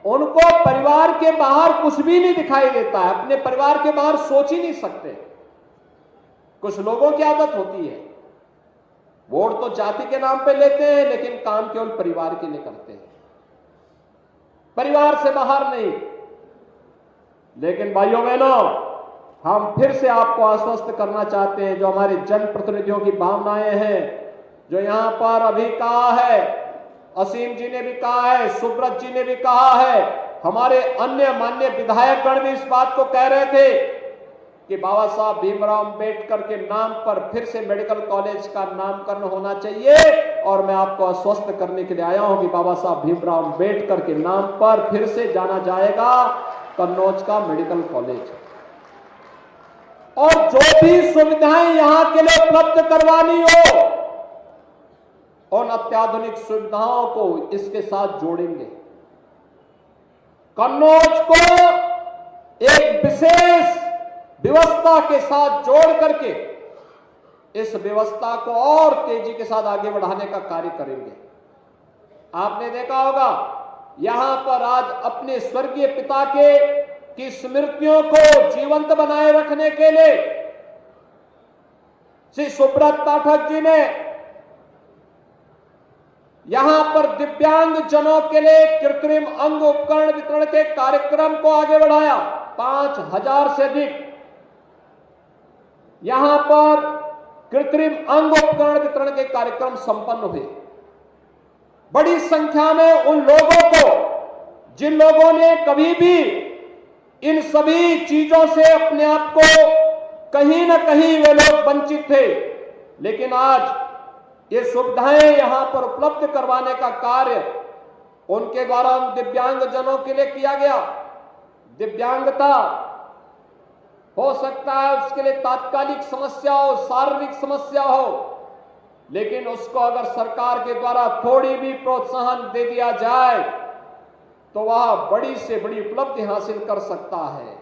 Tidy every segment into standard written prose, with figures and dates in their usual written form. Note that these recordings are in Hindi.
उनको परिवार के बाहर कुछ भी नहीं दिखाई देता है, अपने परिवार के बाहर सोच ही नहीं सकते। कुछ लोगों की आदत होती है, वोट तो जाति के नाम पे लेते हैं लेकिन काम केवल परिवार के लिए करते हैं, परिवार से बाहर नहीं। लेकिन भाइयों बहनों, हम फिर से आपको आश्वस्त करना चाहते हैं, जो हमारे जनप्रतिनिधियों की भावनाएं हैं, जो यहां पर अभी कहा है, असीम जी ने भी कहा है, सुब्रत जी ने भी कहा है, हमारे अन्य माननीय विधायकगण भी इस बात को कह रहे थे कि बाबा साहब भीमराव अंबेडकर के नाम पर फिर से मेडिकल कॉलेज का नामकरण होना चाहिए। और मैं आपको आश्वस्त करने के लिए आया हूं कि बाबा साहब भीमराव अंबेडकर के नाम पर फिर से जाना जाएगा कन्नौज का मेडिकल कॉलेज। और जो भी सुविधाएं यहां के लिए उपलब्ध करवानी हो, उन अत्याधुनिक सुविधाओं को इसके साथ जोड़ेंगे। कन्नौज को एक विशेष व्यवस्था के साथ जोड़ करके इस व्यवस्था को और तेजी के साथ आगे बढ़ाने का कार्य करेंगे। आपने देखा होगा, यहां पर आज अपने स्वर्गीय पिता की स्मृतियों को जीवंत बनाए रखने के लिए श्री सुब्रत पाठक जी ने यहां पर दिव्यांग जनों के लिए कृत्रिम अंग उपकरण वितरण के कार्यक्रम को आगे बढ़ाया। 5000 से अधिक यहां पर कृत्रिम अंग उपकरण वितरण के कार्यक्रम संपन्न हुए। बड़ी संख्या में उन लोगों को, जिन लोगों ने कभी भी इन सभी चीजों से अपने आप को कहीं ना कहीं वे लोग वंचित थे, लेकिन आज ये सुविधाएं यहां पर उपलब्ध करवाने का कार्य उनके द्वारा उन दिव्यांग जनों के लिए किया गया। दिव्यांगता हो सकता है उसके लिए तात्कालिक समस्या हो, शारीरिक समस्या हो, लेकिन उसको अगर सरकार के द्वारा थोड़ी भी प्रोत्साहन दे दिया जाए तो वह बड़ी से बड़ी उपलब्धि हासिल कर सकता है।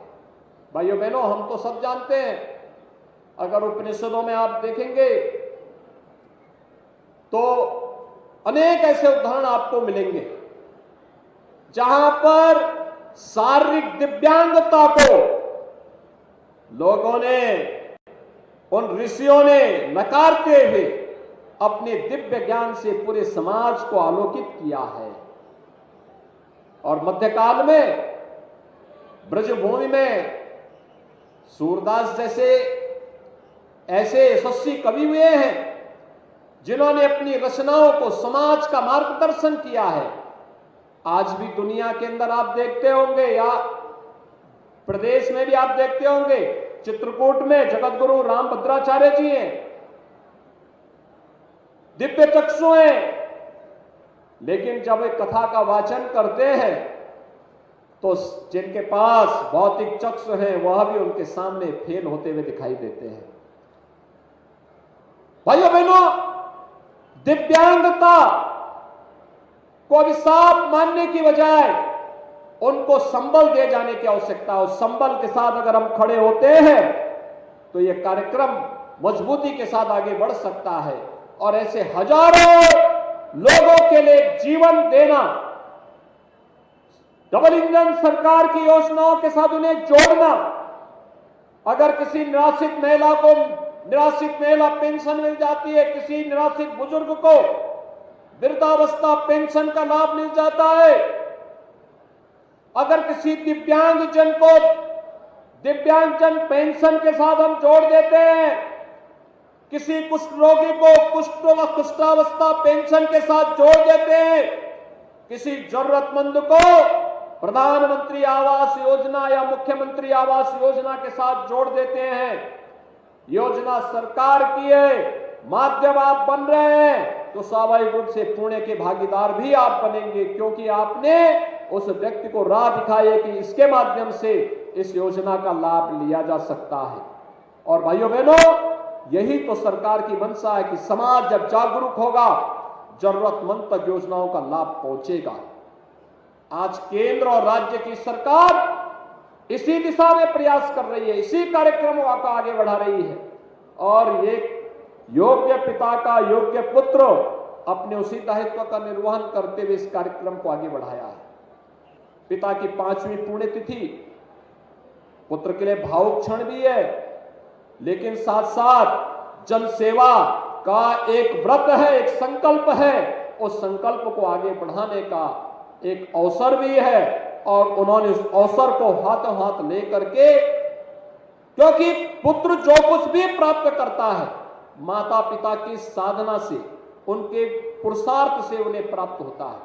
भाइयों बहनों, हम तो सब जानते हैं, अगर उपनिषदों में आप देखेंगे तो अनेक ऐसे उदाहरण आपको मिलेंगे जहां पर शारीरिक दिव्यांगता को लोगों ने, उन ऋषियों ने नकारते हुए अपने दिव्य ज्ञान से पूरे समाज को आलोकित किया है। और मध्यकाल में ब्रजभूमि में सूरदास जैसे ऐसे यशस्वी कवि हुए हैं जिन्होंने अपनी रचनाओं को समाज का मार्गदर्शन किया है। आज भी दुनिया के अंदर आप देखते होंगे या प्रदेश में भी आप देखते होंगे, चित्रकूट में जगत गुरु रामभद्राचार्य जी हैं, दिव्य चक्षु हैं, लेकिन जब वे कथा का वाचन करते हैं तो जिनके पास भौतिक चक्षु हैं वह भी उनके सामने फेल होते हुए दिखाई देते हैं। भाइयों बहनों, दिव्यांगता को अभिशाप मानने की बजाय उनको संबल दे जाने की आवश्यकता है। उस संबल के साथ अगर हम खड़े होते हैं तो यह कार्यक्रम मजबूती के साथ आगे बढ़ सकता है और ऐसे हजारों लोगों के लिए जीवन देना, डबल इंजन सरकार की योजनाओं के साथ उन्हें जोड़ना। अगर किसी निराश्रित महिला पेंशन मिल जाती है, किसी निराश्रित बुजुर्ग को वृद्धावस्था पेंशन का लाभ मिल जाता है, अगर किसी दिव्यांगजन को दिव्यांगजन पेंशन के साथ हम जोड़ देते हैं, किसी कुष्ठ रोगी को कुष्ठावस्था पेंशन के साथ जोड़ देते हैं, किसी जरूरतमंद को प्रधानमंत्री आवास योजना या मुख्यमंत्री आवास योजना के साथ जोड़ देते हैं। योजना सरकार की है, माध्यम आप बन रहे हैं तो स्वाभाविक रूप से पुण्य के भागीदार भी आप बनेंगे, क्योंकि आपने उस व्यक्ति को राह दिखाई है कि इसके माध्यम से इस योजना का लाभ लिया जा सकता है। और भाइयों बहनों, यही तो सरकार की मंशा है कि समाज जब जागरूक होगा, जरूरतमंद तक योजनाओं का लाभ पहुंचेगा। आज केंद्र और राज्य की सरकार इसी दिशा में प्रयास कर रही है, इसी कार्यक्रमों को आगे बढ़ा रही है और ये योग्य पिता का योग्य पुत्र अपने उसी दायित्व का निर्वहन करते हुए इस कार्यक्रम को आगे बढ़ाया है। पिता की 5वीं पुण्यतिथि पुत्र के लिए भावुक क्षण भी है, लेकिन साथ साथ जन सेवा का एक व्रत है, एक संकल्प है। उस संकल्प को आगे बढ़ाने का एक अवसर भी है और उन्होंने उस अवसर को हाथों हाथ लेकर के, क्योंकि पुत्र जो कुछ भी प्राप्त करता है माता पिता की साधना से, उनके पुरुषार्थ से उन्हें प्राप्त होता है।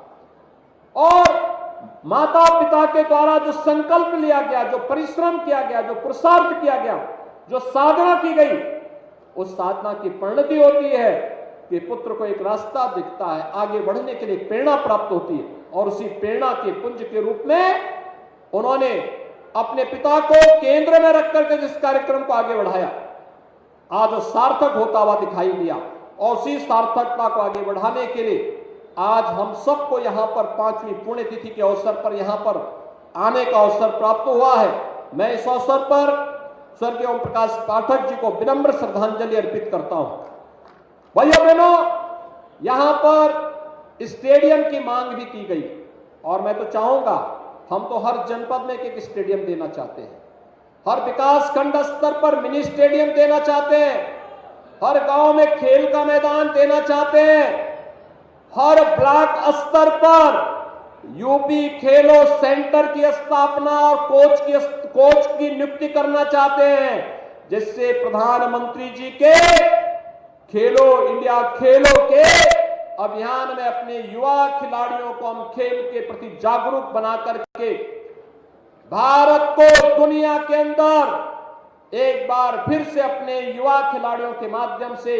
और माता पिता के द्वारा जो संकल्प लिया गया, जो परिश्रम किया गया, जो पुरुषार्थ किया गया, जो साधना की गई, उस साधना की परिणति होती है कि पुत्र को एक रास्ता दिखता है, आगे बढ़ने के लिए प्रेरणा प्राप्त होती है। और उसी प्रेरणा के पुंज के रूप में उन्होंने अपने पिता को केंद्र में रख करके जिस कार्यक्रम को आगे बढ़ाया, आज सार्थक होता हुआ दिखाई दिया। और उसी सार्थकता को आगे बढ़ाने के लिए आज हम सबको यहां पर 5वीं पुण्यतिथि के अवसर पर यहां पर आने का अवसर प्राप्त हुआ है। मैं इस अवसर पर स्वर्गीय ओम प्रकाश पाठक जी को विनम्र श्रद्धांजलि अर्पित करता हूं। भाइयों बहनों, यहां पर स्टेडियम की मांग भी की गई और मैं तो चाहूंगा, हम तो हर जनपद में एक स्टेडियम देना चाहते हैं, हर विकास खंड स्तर पर मिनी स्टेडियम देना चाहते हैं, हर गांव में खेल का मैदान देना चाहते हैं, हर ब्लॉक स्तर पर यूपी खेलो सेंटर की स्थापना और कोच की नियुक्ति करना चाहते हैं, जिससे प्रधानमंत्री जी के खेलो इंडिया खेलो के अभियान में अपने युवा खिलाड़ियों को हम खेल के प्रति जागरूक बना करके भारत को दुनिया के अंदर एक बार फिर से अपने युवा खिलाड़ियों के माध्यम से